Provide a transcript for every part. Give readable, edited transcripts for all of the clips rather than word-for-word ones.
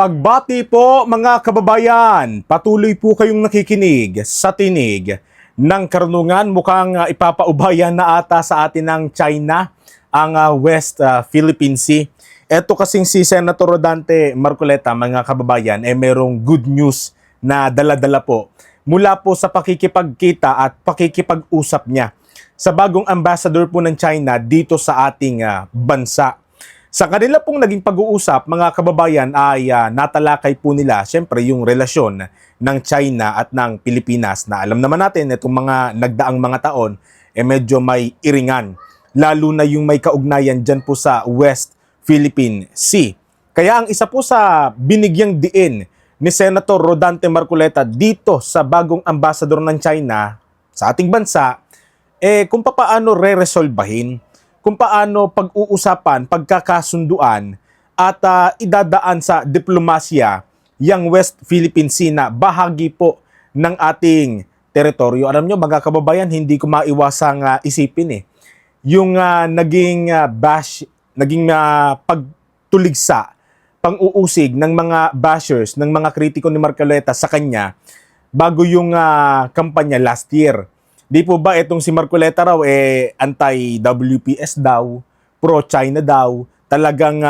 Pagbati po mga kababayan, patuloy po kayong nakikinig sa tinig ng karunungan. Mukhang ipapaubayan na ata sa atin ng China ang West Philippine Sea. Ito kasing si Senator Rodante Marcoleta, mga kababayan, merong good news na dala-dala po mula po sa pakikipagkita at pakikipag-usap niya sa bagong ambassador po ng China dito sa ating bansa. Sa kanila pong naging pag-uusap, mga kababayan, ay natalakay po nila siyempre yung relasyon ng China at ng Pilipinas na alam naman natin itong mga nagdaang mga taon medyo may iringan. Lalo na yung may kaugnayan dyan po sa West Philippine Sea. Kaya ang isa po sa binigyang diin ni Senator Rodante Marcoleta dito sa bagong ambassador ng China sa ating bansa, kung paano re-resolbahin, kung paano pag-uusapan, pagkakasunduan at idadaan sa diplomasya yung West Philippine Sea na bahagi po ng ating teritoryo. Alam nyo mga kababayan, hindi ko maiwasang isipin yung naging pagtuligsa, pang-uusig ng mga bashers, ng mga kritiko ni Marcoleta sa kanya bago yung kampanya last year. Di po ba itong si Marcoleta raw anti-WPS daw, pro-China daw, talagang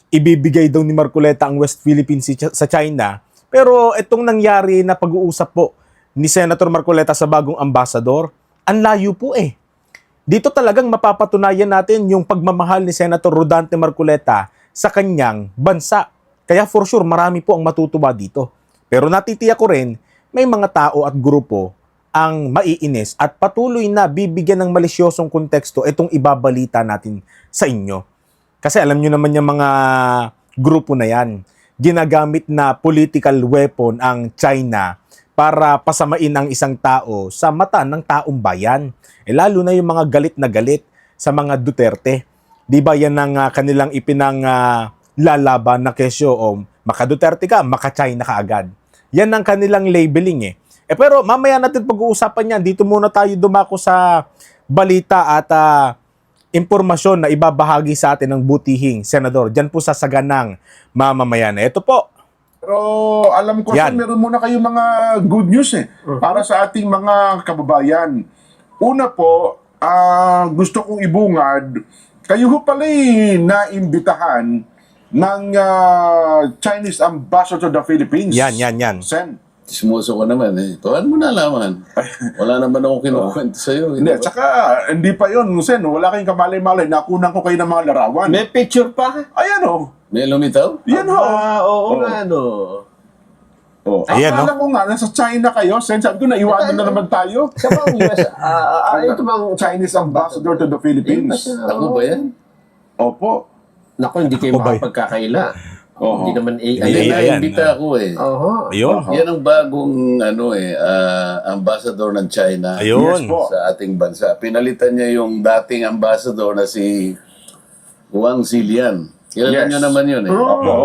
ibibigay daw ni Marcoleta ang West Philippine Sea sa China. Pero itong nangyari na pag-uusap po ni Senator Marcoleta sa bagong ambassador, ang layo po Dito talagang mapapatunayan natin yung pagmamahal ni Senator Rodante Marcoleta sa kanyang bansa. Kaya for sure, marami po ang matutuwa dito. Pero natitiyak ko rin, may mga tao at grupo ang maiinis at patuloy na bibigyan ng malisyosong konteksto itong ibabalita natin sa inyo. Kasi alam nyo naman yung mga grupo na yan, ginagamit na political weapon ang China para pasamain ang isang tao sa mata ng taong bayan. Lalo na yung mga galit na galit sa mga Duterte. Di ba yan ang kanilang lalaban na kesyo o maka-Duterte ka, maka-China ka agad. Yan ang kanilang labeling pero mamaya natin pag-uusapan yan. Dito muna tayo dumako sa balita at impormasyon na ibabahagi sa atin ng butihing senador. Diyan po sa saganang mamamayan. Ito po. Pero alam ko Yan. meron muna kayong mga good news para sa ating mga kababayan. Una po, gusto kong ibungad, kayo ho pala'y naimbitahan ng Chinese Ambassador to the Philippines. Yan. Sen. Sumuso ko naman Paano mo nalaman? Wala naman ako kinukwento sa'yo. Hindi, tsaka hindi pa yun, Sen. Wala kayong kamalay-malay. Nakunan ko kayo ng mga larawan. May picture pa? Ayan o. May lumitaw? Yan ho. Oo nga, no. Ayan, Akala ko nga, nasa China kayo, Sen. Sabi ko, naiwanan na naman tayo. Sa bang US, ito bang Chinese Ambassador to the Philippines. Ako ba yan? Opo. Naku, hindi kayo makapagkakaila. Hindi naman Hindi, ayan. naimbita ako Oho. Ayun. Yan ang bagong ambassador ng China Ayun. Yes po. sa ating bansa. Pinalitan niya yung dating ambassador na si Wang Zilian. Kilala Yes. niyo naman yun Opo.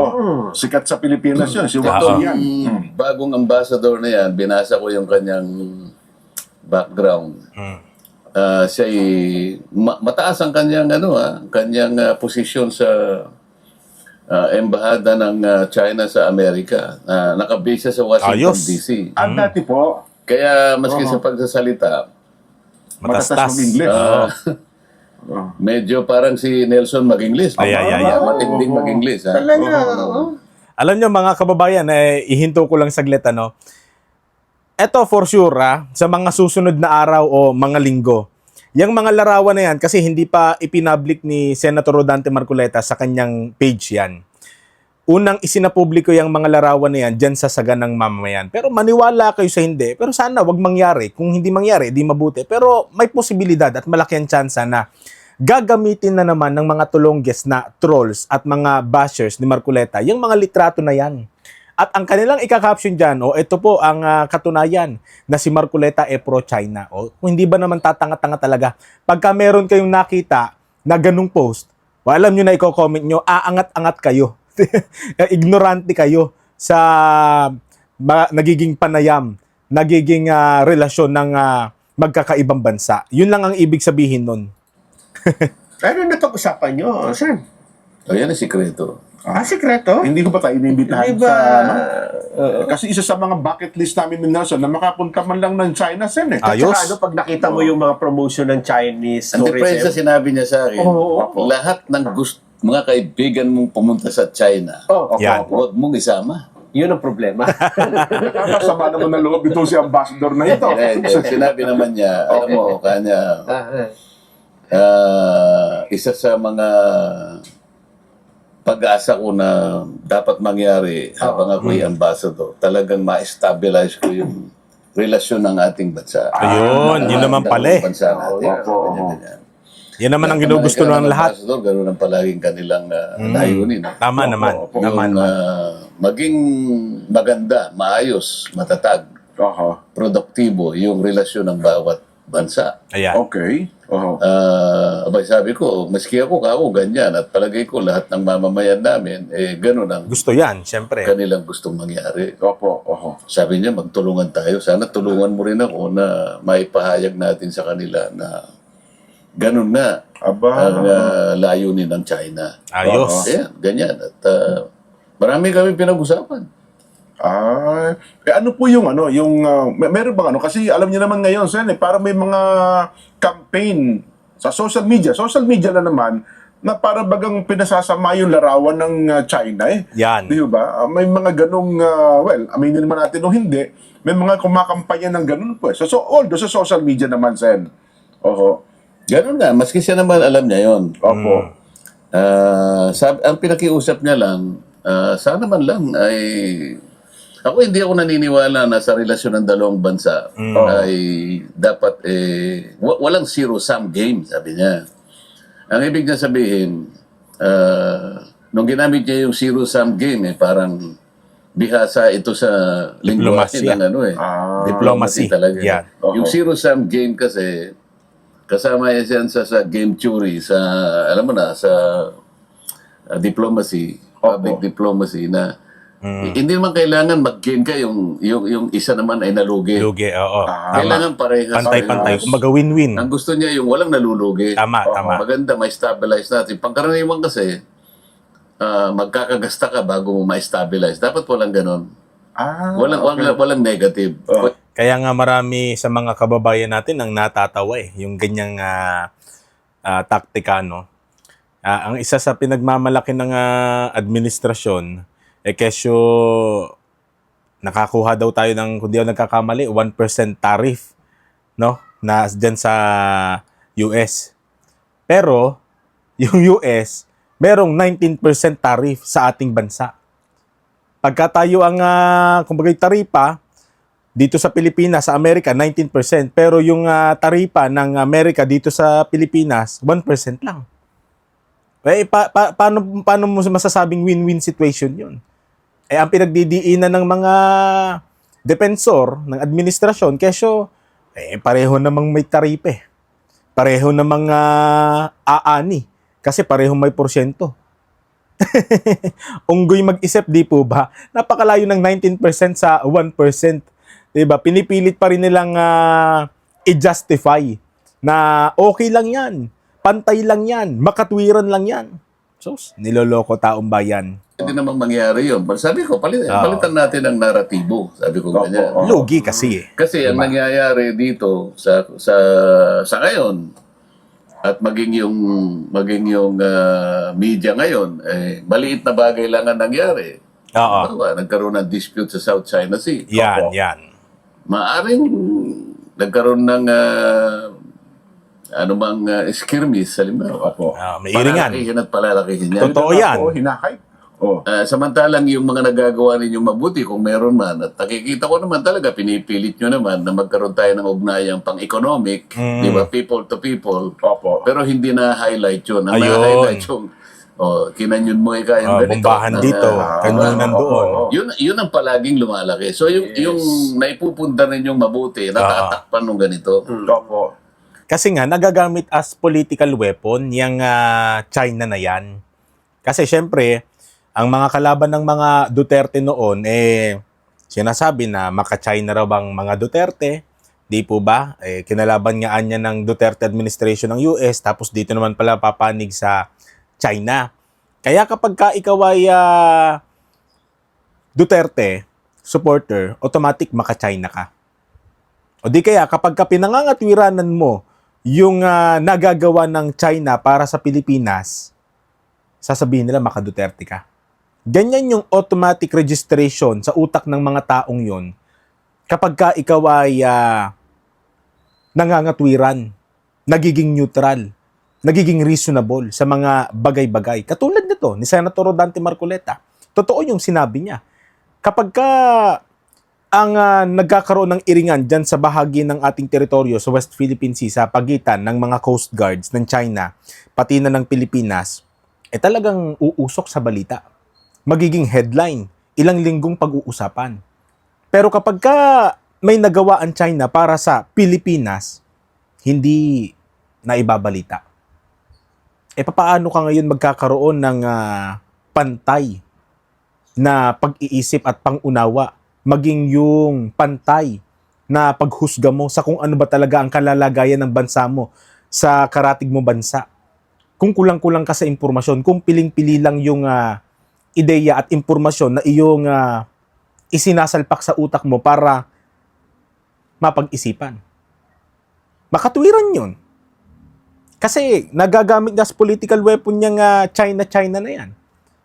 Sikat sa Pilipinas yun. Si Wang Zilian. Yung bagong ambassador na yan, binasa ko yung kanyang background. Siya mataas ang kanyang kanyang posisyon sa embahada ng China sa Amerika. Nakabase sa Washington, Ayos. D.C. Ang dati po, Kaya maski sa pagsasalita, Matastas. mag-English. medyo parang si Nelson mag-English. Ay. Matinding mag-English. Talaga, Alam nyo mga kababayan, ihinto ko lang saglit Ito for sure sa mga susunod na araw o mga linggo. Yung mga larawan na yan, kasi hindi pa ipinablik ni Senator Rodante Marcoleta sa kanyang page yan. Unang isinapubliko yung mga larawan na yan dyan sa saganang mamamayan. Pero maniwala kayo sa hindi. Pero sana wag mangyari. Kung hindi mangyari, di mabuti. Pero may posibilidad at malaki ang tsansa na gagamitin na naman ng mga tulongges na trolls at mga bashers ni Marcoleta yung mga litrato na yan. At ang kanilang ika-caption dyan, ito po ang katunayan na si Marcoleta pro-China. Kung hindi ba naman tatanga-tanga talaga? Pagka meron kayong nakita na ganung post, alam nyo na i-comment nyo, aangat-angat kayo. Ignorante kayo sa nagiging panayam, nagiging relasyon ng magkakaibang bansa. Yun lang ang ibig sabihin nun. ano na pag-usapan nyo, Sen? Yan ang sikreto. Sikreto? Hindi ko ba tayo inimbitahan Di ba? sa ano? Kasi isa sa mga bucket list namin ni Nelson na makapunta man lang ng China, Sen eh. Ayos. Tsaka ano, pag nakita mo yung mga promotion ng Chinese Ang diferensya tourism. sinabi niya sa akin, Oo. lahat ng mga kaibigan mong pumunta sa China, Yan. huwag mong isama. Yun ang problema. Nakakasama naman ng loob ito si ambassador na ito. Sinabi naman niya, alam mo, kanya, isa sa mga pag-asa ko na dapat mangyari habang ako'y ambassador, talagang ma-stabilize ko yung relasyon ng ating bansa. Ayun, yun naman pala eh. Bansa natin. Opo. Ganyan. Yan naman ang ginugusto ng lahat. Ambassador, ganun ang palaging kanilang layunin. Tama naman. Tama Yung naman. maging maganda, maayos, matatag, Oho. produktibo yung relasyon ng bawat bansa. Ayan. Okay. Oho. Abay sabi ko, maski ako ganyan at palagay ko lahat ng mamamayan namin, ganun ang Gusto yan, syempre. kanilang gustong mangyari. Opo. Oho. Sabi niya, magtulungan tayo. Sana tulungan mo rin ako na maipahayag natin sa kanila na ganun nga Aba. ang layunin ng China. Ayos. Ayan, ganyan. At marami kami pinag-usapan. Ano po yung meron bang kasi alam niyo naman ngayon Sen para may mga campaign sa social media na naman na para bagang pinasasama yung larawan ng China eh. Yan. Di ba? May mga ganong aminin naman natin o hindi, may mga kumakampanya ng ganun po eh. So although sa social media naman Sen. Oho. Ganun nga, maski siya naman alam niya yon. Opo. Ang pinakiusap niya lang, sana man lang ay... Ako hindi ako naniniwala na sa relasyon ng dalawang bansa ay dapat walang zero-sum game, sabi niya. Ang ibig niya sabihin, nung ginamit niya yung zero-sum game, parang bihasa ito sa lingwahe Diplomasya. ng Diplomacy. talaga. Yan. Yung zero-sum game kasi, kasama yan sa game theory, sa, alam mo na, sa diplomacy, public diplomacy na hindi naman kailangan mag-gain ka yung isa naman ay nalugi. Lugi, oo. Tama. Kailangan parehas. Pantay-pantay. parehas. Kumbaga win-win. Ang gusto niya yung walang nalulugi. Tama, tama. Maganda, may stabilize natin. Pangkaraniwan kasi, magkakagasta ka bago mo ma-stabilize. Dapat walang ganon. Walang negative. Kaya nga marami sa mga kababayan natin ang natatawa yung ganyang taktika, no? Ang isa sa pinagmamalaki ng administrasyon, kesyo nakakuha daw tayo ng, kung di ako nagkakamali, 1% tariff, no? Na dyan sa US. Pero, yung US, merong 19% tariff sa ating bansa. Pagka tayo ang, kumbaga taripa, dito sa Pilipinas, sa Amerika, 19%. Pero yung taripa ng Amerika dito sa Pilipinas, 1% lang. Paano mo masasabing win-win situation yun? Ang pinagdidiinan ng mga defensor, ng administrasyon, kesyo, pareho namang may taripe. Pareho namang aani. Kasi parehong may porsyento. Unggoy mag-isip, di po ba? Napakalayo ng 19% sa 1%. Diba? Pinipilit pa rin nilang i-justify na okay lang yan, pantay lang yan, makatwiran lang yan. So, niloloko taong bayan. Hindi namang mangyari yun. Sabi ko, palitan natin ang naratibo. Sabi ko ganyan. Lugi kasi Kasi ang nangyayari dito sa ngayon at maging yung media ngayon, maliit na bagay lang ang nangyari. Oo. Nagkaroon ng dispute sa South China Sea. Yan. Maaring nagkaroon ng skirmish, halimbawa. May iringan. Palalakihin at palalakihin yan. Totoo yan. Hinahype. Samantalang yung mga nagagawa ninyong mabuti, kung meron man, at nakikita ko naman talaga, pinipilit nyo naman na magkaroon tayo ng ugnayang pang-economic, di ba, people to people. Opo. Pero hindi na-highlight yun. Ang Ayun. na-highlight yung, kinanyon mo yung ganito. Bombahan dito, kanyunan doon. Yun ang palaging lumalaki. So yung naipupunda ninyong mabuti, natatakpan ng ganito. Opo. Kasi nga, nagagamit as political weapon yung China na yan. Kasi syempre, ang mga kalaban ng mga Duterte noon, sinasabi na maka-China raw bang mga Duterte. Di po ba? Kinalaban nga anya ng Duterte administration ng US, tapos dito naman pala papanig sa China. Kaya kapag ka ikaw ay Duterte supporter, automatic maka-China ka. O di kaya kapag ka pinangangatwiranan mo yung nagagawa ng China para sa Pilipinas, sasabihin nila maka-Duterte ka. Ganyan yung automatic registration sa utak ng mga taong yon kapag ka ikaw ay nangangatwiran, nagiging neutral, nagiging reasonable sa mga bagay-bagay. Katulad nito ni Senator Rodante Marcoleta. Totoo yung sinabi niya. Kapag ka ang nagkakaroon ng iringan dyan sa bahagi ng ating teritoryo sa West Philippine Sea sa pagitan ng mga coast guards ng China, pati na ng Pilipinas, talagang uusok sa balita. Magiging headline, ilang linggong pag-uusapan. Pero kapag ka may nagawa ang China para sa Pilipinas, hindi na ibabalita. Papaano ka ngayon magkakaroon ng pantay na pag-iisip at pangunawa, maging yung pantay na paghusga mo sa kung ano ba talaga ang kalalagayan ng bansa mo sa karatig mo bansa? Kung kulang-kulang ka sa impormasyon, kung piling-pili lang yung ideya at impormasyon na iyong isinasalpak sa utak mo para mapag-isipan. Makatwiran yun. Kasi nagagamit niya sa political weapon niyang China na yan.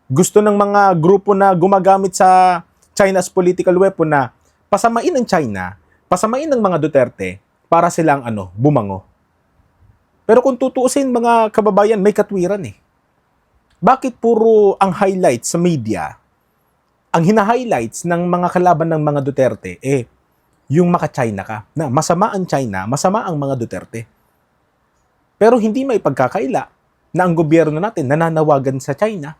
Gusto ng mga grupo na gumagamit sa China's political weapon na pasamain ng China, pasamain ng mga Duterte para silang bumango. Pero kung tutuusin mga kababayan, may katwiran eh. Bakit puro ang highlights sa media, ang hina-highlights ng mga kalaban ng mga Duterte, yung maka-China ka, na masama ang China, masama ang mga Duterte. Pero hindi may pagkakaila na ang gobyerno natin nananawagan sa China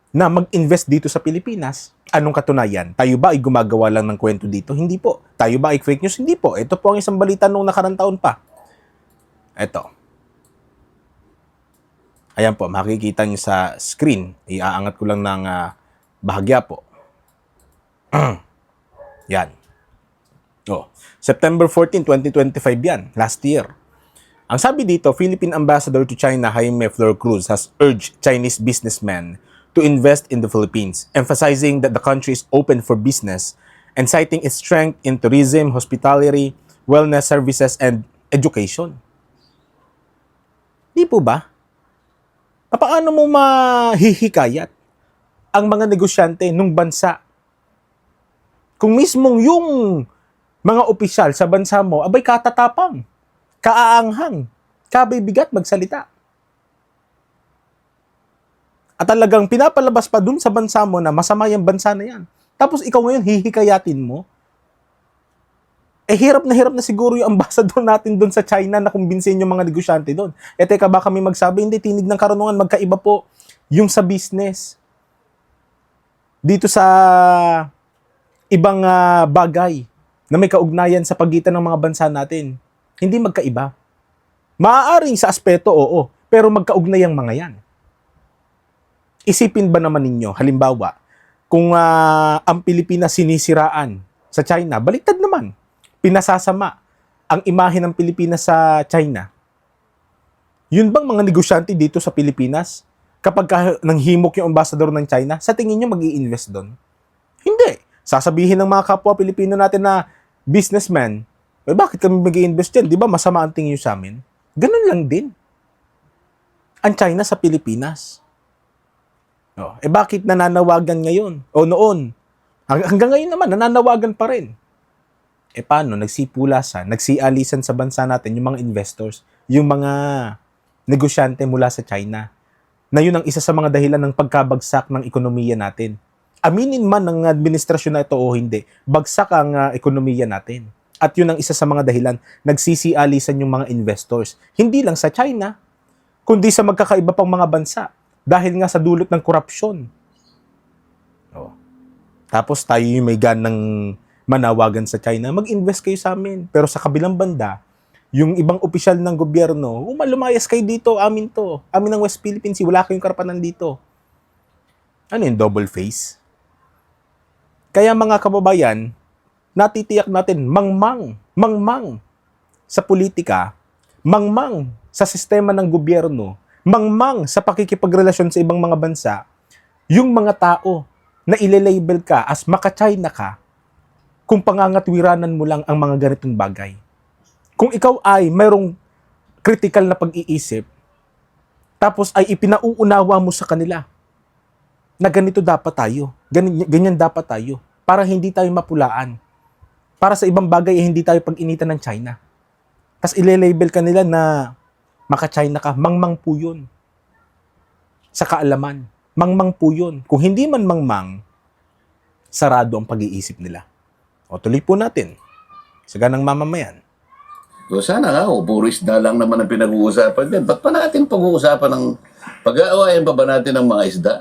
na mag-invest dito sa Pilipinas. Anong katunayan? Tayo ba ay gumagawa lang ng kwento dito? Hindi po. Tayo ba ay fake news? Hindi po. Ito po ang isang balita noong nakarang taon pa. Ito. Ayan po, makikita nyo sa screen. Iaangat ko lang ng bahagya po. Yan. September 14, 2025 yan. Last year. Ang sabi dito, Philippine Ambassador to China Jaime Flor Cruz has urged Chinese businessmen to invest in the Philippines, emphasizing that the country is open for business and citing its strength in tourism, hospitality, wellness services, and education. Di po ba? Paano mo mahihikayat ang mga negosyante ng bansa kung mismong yung mga opisyal sa bansa mo abay katatapang, kaaanghang, kabibigat magsalita? At talagang pinapalabas pa dun sa bansa mo na masama yung bansa na yan. Tapos ikaw ngayon hihikayatin mo? Hirap na siguro yung ambassador natin dun sa China na kumbinsin yung mga negosyante dun. Teka ba kami magsabi, hindi, tinig ng karunungan, magkaiba po yung sa business. Dito sa ibang bagay na may kaugnayan sa pagitan ng mga bansa natin, hindi magkaiba. Maaaring sa aspeto, oo, pero magkaugnay ang mga yan. Isipin ba naman ninyo, halimbawa, kung ang Pilipinas sinisiraan sa China, baliktad naman. Pinasasama ang imahe ng Pilipinas sa China. Yun bang mga negosyante dito sa Pilipinas, kapag nanghimok yung ambassador ng China, sa tingin nyo mag-i-invest doon? Hindi. Sasabihin ng mga kapwa Pilipino natin na businessman, bakit kami mag-i-invest dyan? Di ba masama ang tingin nyo sa amin? Ganun lang din. Ang China sa Pilipinas. Bakit nananawagan ngayon? O noon? Hanggang ngayon naman, nananawagan pa rin. Paano? Nagsipulasan, nagsialisan sa bansa natin yung mga investors, yung mga negosyante mula sa China, na yun ang isa sa mga dahilan ng pagkabagsak ng ekonomiya natin. Aminin man ng administrasyon na ito o hindi, bagsak ang ekonomiya natin. At yun ang isa sa mga dahilan, nagsisialisan yung mga investors. Hindi lang sa China, kundi sa magkakaiba pang mga bansa. Dahil nga sa dulot ng korupsyon. Tapos tayo yung may ganang manawagan sa China, mag-invest kayo sa amin. Pero sa kabilang banda, yung ibang opisyal ng gobyerno, lumayas kayo dito, amin to. Amin ng West Philippine Sea, wala kayong karapatan dito. Ano yung double face? Kaya mga kababayan, natitiyak natin, mangmang sa politika, mangmang sa sistema ng gobyerno, mangmang sa pakikipagrelasyon sa ibang mga bansa, yung mga tao na ile-label ka as maka-China ka, kung pangangatwiranan mo lang ang mga ganitong bagay. Kung ikaw ay mayroong critical na pag-iisip, tapos ay ipinauunawa mo sa kanila na ganito dapat tayo, ganyan dapat tayo, para hindi tayo mapulaan. Para sa ibang bagay, hindi tayo pag-initan ng China. Tapos ile-label ka nila na maka-China ka, mangmang po yun. Sa kaalaman, mangmang po yun. Kung hindi man mangmang, sarado ang pag-iisip nila. O tuloy po natin. Saganang mamamayan. So sana nga, puro isda lang naman ang pinag-uusapan din. Ba't pa natin pag-uusapan ng pag-aawayan pa ba natin ng mga isda?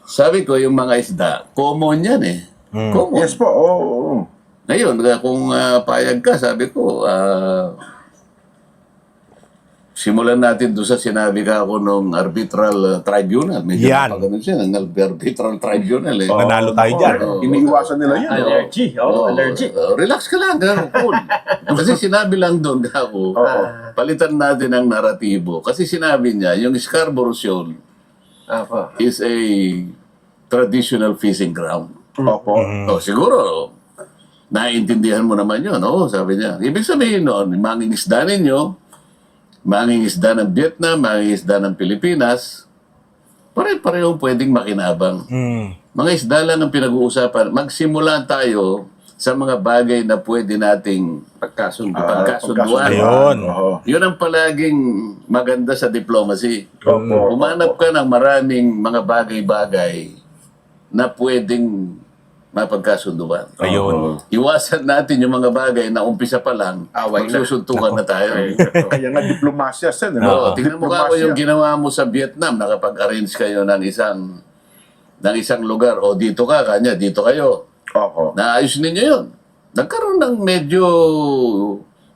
Sabi ko, yung mga isda, common yan eh. Common. Yes po, oo. Ngayon, kung payag ka, sabi ko, simulan natin doon sa sinabi ka ako nung arbitral tribunal. Medyo Yan. napagano siya, ng arbitral tribunal eh. Nanalo tayo dyan. Iniiwasan nila yun. Allergy. Allergy. Relax ka lang, cool. Kasi sinabi lang doon, ako, palitan natin ang naratibo. Kasi sinabi niya, yung Scarborough Shoal Apa. is a traditional fishing ground. Opo. So, siguro, naiintindihan mo naman yun, no? Sabi niya. Ibig sabihin noon, mangingisda ninyo, mangingisda ng Vietnam, mangingisda ng Pilipinas, pare-parehong pwedeng makinabang. Mga isda lang ang pinag-uusapan. Magsimula tayo sa mga bagay na pwede nating pagkasunduan. Ayun. Oo. Yun ang palaging maganda sa diplomacy. Opo. Umanap ka ng maraming mga bagay-bagay na pwedeng mapagkasunduan. Ayun. Iwasan natin yung mga bagay na umpisa pa lang, Away na. magsusuntukan na tayo. Kaya nga diplomasya sen. Oo, tingnan mo ka yung ginawa mo sa Vietnam, nakapag-arrange kayo ng isang lugar, o dito ka, kanya, dito kayo. Opo. Naayos ninyo yun. Nagkaroon ng medyo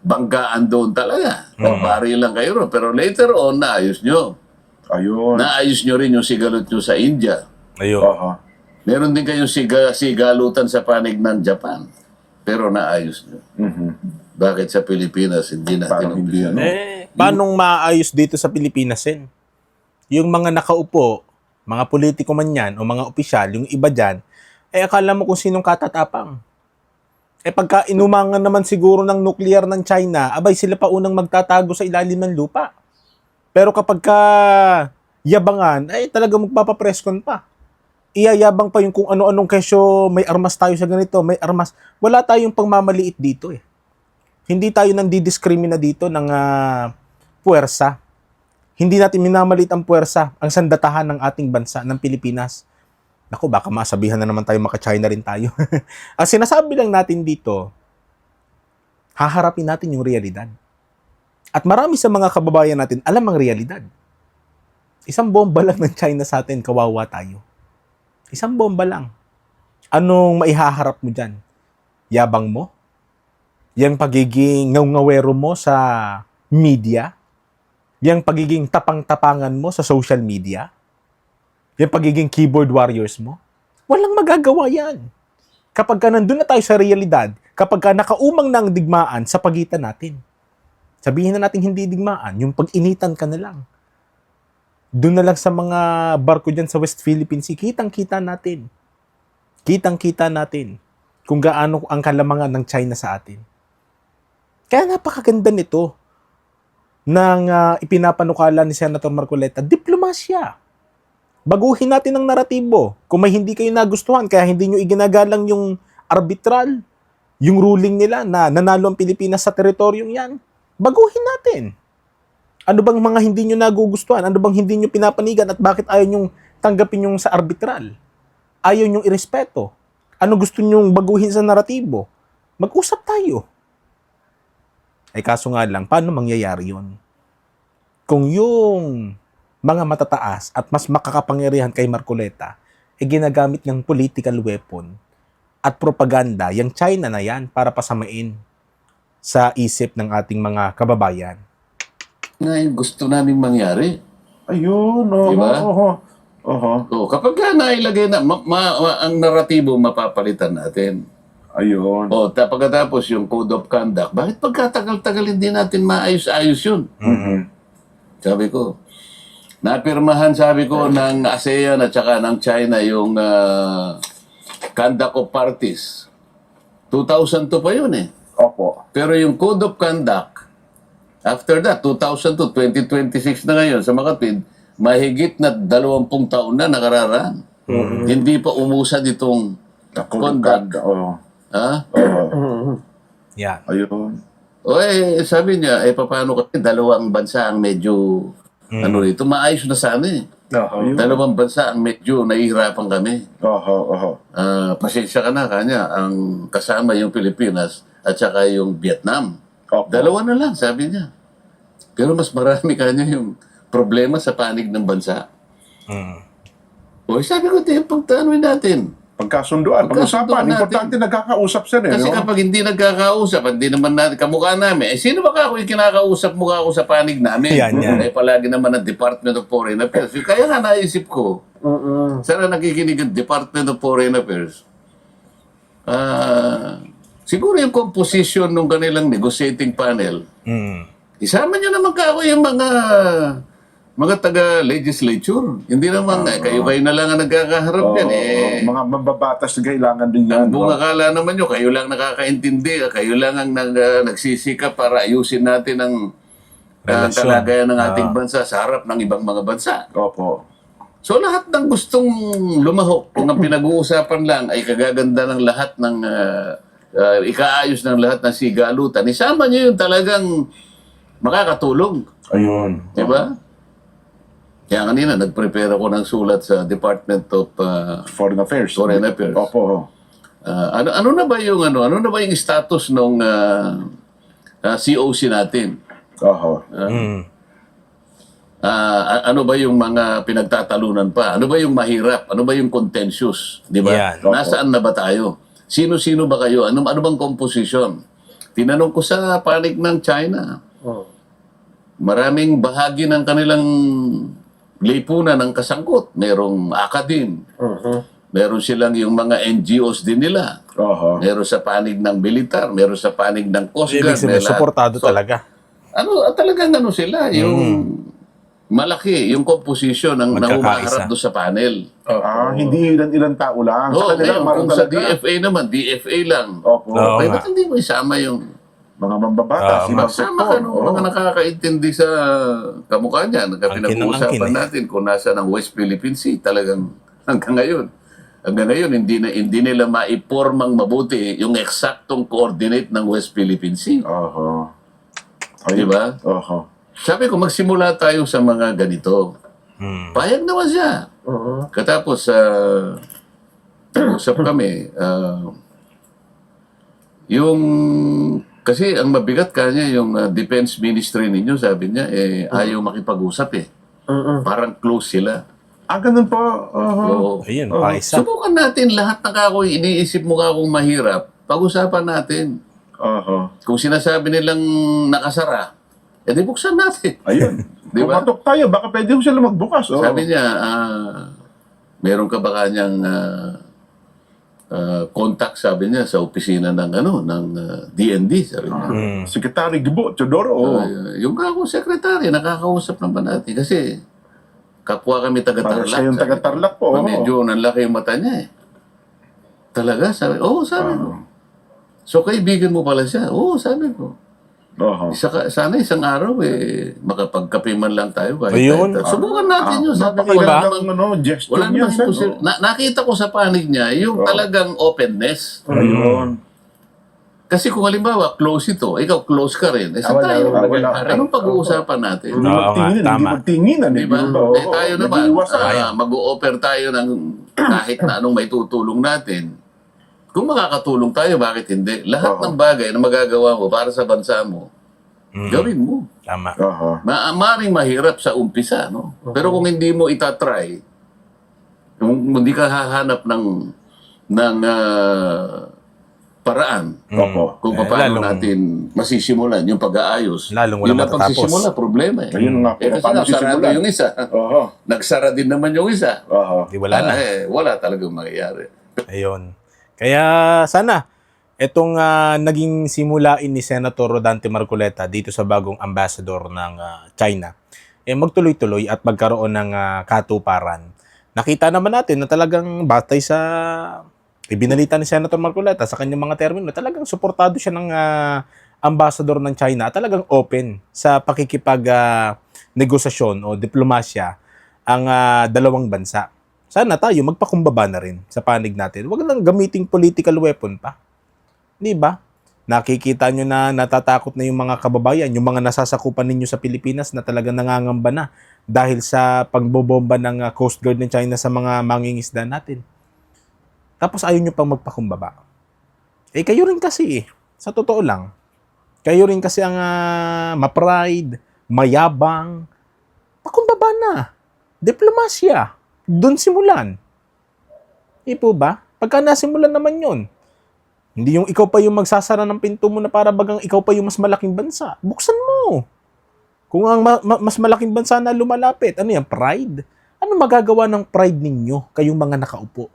banggaan doon talaga. Pari lang kayo ron. Pero later on, naayos nyo. Ayun. Naayos nyo rin yung sigalot nyo sa India. Ayun. Oho. Meron din kayong sigalutan sa panig ng Japan. Pero naayos nyo. Bakit sa Pilipinas hindi natin Parang hindi umpisa? Paano maayos dito sa Pilipinas yan? Yung mga nakaupo, mga politiko man yan, o mga opisyal, yung iba dyan, akala mo kung sinong katatapang. Pagka inumangan naman siguro ng nuclear ng China, abay sila pa unang magtatago sa ilalim ng lupa. Pero kapag ka yabangan, talaga magpapapreskon pa. Iyayabang pa yung kung ano-anong kesyo, may armas tayo sa ganito, may armas. Wala tayong pangmamaliit dito eh. Hindi tayo nandidiscrimina dito ng puwersa. Hindi natin minamaliit ang puwersa, ang sandatahan ng ating bansa, ng Pilipinas. Naku, baka masabihan na naman tayo, maka-China rin tayo. Ang sinasabi lang natin dito, haharapin natin yung realidad. At marami sa mga kababayan natin alam ang realidad. Isang bomba lang ng China sa atin, kawawa tayo. Isang bomba lang. Anong maihaharap mo dyan? Yabang mo? Yang pagiging ngawngawero mo sa media? Yang pagiging tapang-tapangan mo sa social media? Yung pagiging keyboard warriors mo, walang magagawa yan. Kapag ka nandun na tayo sa realidad, kapag ka nakaumang na ang digmaan sa pagitan natin, sabihin na natin hindi digmaan, yung pag-initan ka na lang. Doon na lang sa mga barko dyan sa West Philippine Sea, kitang-kita natin. Kitang-kita natin kung gaano ang kalamangan ng China sa atin. Kaya napakaganda nito ng ipinapanukala ni Senator Marcoleta, diplomasya. Baguhin natin ang naratibo. Kung may hindi kayo nagustuhan, kaya hindi nyo iginagalang yung arbitral, yung ruling nila na nanalo ang Pilipinas sa teritoryong yan, baguhin natin. Ano bang mga hindi nyo nagugustuhan? Ano bang hindi nyo pinapanigan at bakit ayaw nyong tanggapin yung sa arbitral? Ayaw nyong irespeto? Ano gusto nyong baguhin sa naratibo? Mag-usap tayo. Kaso nga lang, paano mangyayari yun? Kung yung mga matataas at mas makakapangyarihan kay Marcoleta, ginagamit ng political weapon at propaganda, yung China na yan, para pasamain sa isip ng ating mga kababayan. Nga yung gusto namin mangyari. Ayun. Oho. Diba? Oho. Oho. So, kapag ka nailagay na, ang naratibo mapapalitan natin. Ayun. Pagkatapos yung Code of Conduct, bakit pagkatagal-tagal hindi natin maayos-ayos yun? Mhm. Sabi ko, napirmahan sabi ko ng ASEAN at saka ng China yung Conduct of Parties. 2002 pa yun eh. Opo. Pero yung Code of Conduct, after that, 2002, 2026 na ngayon sa Makatwid, mahigit na 20 taon na nakararaan. Hindi pa umusad itong conduct. Oo. Ha? Yan. Ayun. O sabi niya, paano kasi dalawang bansa ang medyo, ano rito, maayos na sana eh. Ayun. Dalawang bansa ang medyo nahihirapan kami. Oho. Pasensya ka na kanya, ang kasama yung Pilipinas at saka yung Vietnam. Opo. Dalawa na lang, sabi niya. Pero mas marami kanya yung problema sa panig ng bansa. O sabi ko, pagtanoin natin. Pagkasunduan, pag-usapan. natin. Importante nagkakausap sir. Kasi no? kapag hindi nagkakausap, hindi naman natin, kamukha namin, sino ba ako yung kinakausap mukha ako sa panig namin? Yan. Palagi naman ang Department of Foreign Affairs. Kaya nga naisip ko, sana nakikinig ang Department of Foreign Affairs. Siguro yung composition ng kanilang negotiating panel, isama nyo naman ako yung mga taga-legislature. Hindi naman, kayo-kayo na lang ang nagkakaharap yan. Mga mababatas na kailangan din yan. Kung akala naman nyo, kayo lang nakakaintindi, kayo lang ang nagsisikap para ayusin natin ang Relasyon. kalagayan ng ating bansa sa harap ng ibang mga bansa. Opo. So lahat ng gustong lumahok, kung ang pinag-uusapan lang ay kagaganda ng lahat ng ikaayos ng lahat ng sigalutan, isama nyo yung talagang makakatulong. Ayun. Di ba? Kaya kanina, nag-prepare ako ng sulat sa Department of Foreign Affairs. Foreign Affairs. Opo. ano na ba yung status ng COC natin? Oho. Ano ba yung mga pinagtatalunan pa? Ano ba yung mahirap? Ano ba yung contentious? Di ba? Yan. Nasaan na ba tayo? Sino-sino ba kayo? Ano bang composition? Tinanong ko sa panig ng China. Maraming bahagi ng kanilang lipunan ng kasangkot. Merong academe. Meron silang yung mga NGOs din nila. Oho. Meron sa panig ng militar. Meron sa panig ng Coast Ibig Guard. sabihin, may lahat. supportado So, talaga. Talagang sila, yung malaki, yung composition ng Magkakaisa. humaharap doon sa panel. Hindi ilan tao lang. Oo, Sa kanila, ngayon, meron kung sa talaga. DFA naman, DFA lang. Opo. Oo. Ay, nga. ba't hindi mo isama yung Mga mambabatas. ibang magsama sektor. ka nung mga nakakaintindi sa kamukha niya. Pinag-uusapan Angkin. natin kung nasa ng West Philippine Sea talagang hanggang ngayon. Hanggang ngayon, hindi nila maipormang mabuti yung eksaktong coordinate ng West Philippine Sea. Oho. Di ba? Oho. Sabi ko, magsimula tayo sa mga ganito. Payag naman siya. Katapos, usap kami, kasi ang mabigat kanya, yung defense ministry ninyo, sabi niya, ayaw makipag-usap eh. Parang close sila. Ganun po. Oho. Oo. Ayun, paisa. Subukan natin lahat ng kakoy, iniisip mo kakong mahirap, pag-usapan natin. Oho. Kung sinasabi nilang nakasara, di buksan natin. Ayun. Di ba? Pumatok tayo, baka pwede ko sila magbukas. Oh. Sabi niya, meron ka ba kanyang contact, sabi niya, sa opisina ng DND, sabi niya. Secretary Gibo, Teodoro. Oh. Yung akong sekretary, nakakausap naman natin. Kasi kapwa kami Para taga-Tarlac. siya yung sabi taga-Tarlac po. niya. Medyo nanlaki yung mata niya eh. Talaga? Sabi, sabi ko. So kaibigan mo pala siya? Oo, sabi ko. Oho. Sana isang araw makapagkape man lang tayo. Ayun. Subukan natin yun. Sabi ko, Napakagandang gesture wala niya, namang sir. imposible. Nakita ko sa panig niya yung talagang openness. Ayun. Kasi kung halimbawa, close ito, ikaw close ka rin. Saan Wala, tayo? wala. Anong pag-uusapan natin? Hindi Oo nga, magtinginan, hindi tama. magtinginan. Di ba? Oo, Tayo naman, nag-iiwasan. mag-o-offer tayo ng kahit na anong may tutulong natin. Kung makakatulong tayo, bakit hindi? Lahat ng bagay na magagawa mo para sa bansa mo, gawin mo. Tama. Oho. Maaaring mahirap sa umpisa, no? Pero kung hindi mo itatry, kung hindi ka hahanap ng paraan Opo. kung paano lalong- natin masisimulan yung pag-aayos. Lalong walang yung lang matatapos. pagsisimula, problema eh. Ayun nga po, Kasi paano nagsarado sisimulan? yung isa. Oho. Nagsara din naman yung isa. Oho. Di wala na. Wala talagang mangyayari. Ayun. Kaya sana, itong naging simulain ni Senator Rodante Marcoleta dito sa bagong ambassador ng China, magtuloy-tuloy at magkaroon ng katuparan. Nakita naman natin na talagang batay sa ibinalita ni Senator Marcoleta sa kanyang mga termino, talagang suportado siya ng ambassador ng China at talagang open sa pakikipag negosasyon o diplomasya ang dalawang bansa. Sana tayo magpakumbaba na rin sa panig natin. Huwag lang gamiting political weapon pa. Di ba? Nakikita nyo na natatakot na yung mga kababayan, yung mga nasasakupan ninyo sa Pilipinas na talagang nangangamba na dahil sa pagbobomba ng Coast Guard ng China sa mga mangingisda natin. Tapos ayaw nyo pang magpakumbaba. Kayo rin kasi sa totoo lang. Kayo rin kasi ang ma-pride, mayabang. Pakumbaba na. Diplomasya. Doon simulan. Po ba? Pagka nasimulan naman yon, hindi yung ikaw pa yung magsasara ng pinto mo na para bagang ikaw pa yung mas malaking bansa. Buksan mo. Kung ang mas malaking bansa na lumalapit, ano yan, pride? Ano magagawa ng pride ninyo, kayong mga nakaupo?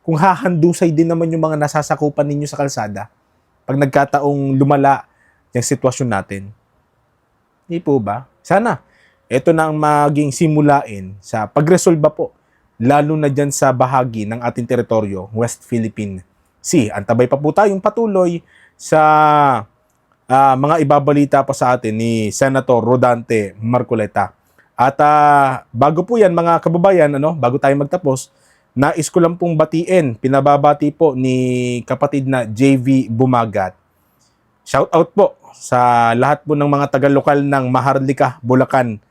Kung hahandusay din naman yung mga nasasakupan ninyo sa kalsada, pag nagkataong lumala yung sitwasyon natin. Hindi po ba? Sana, ito na ang maging simulain sa pagresolba po, lalo na dyan sa bahagi ng ating teritoryo, West Philippine Sea. Antabay pa po tayong patuloy sa mga ibabalita pa sa atin ni Senator Rodante Marcoleta. At bago po yan mga kababayan, bago tayo magtapos, nais ko lang pong batiin, pinababati po ni kapatid na JV Bumagat. Shout out po sa lahat po ng mga taga-lokal ng Maharlika, Bulacan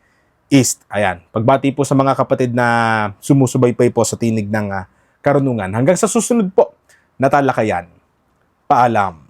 East. Ayan, pagbati po sa mga kapatid na sumusubaybay po sa tinig ng karunungan. Hanggang sa susunod po na talakayan. Paalam.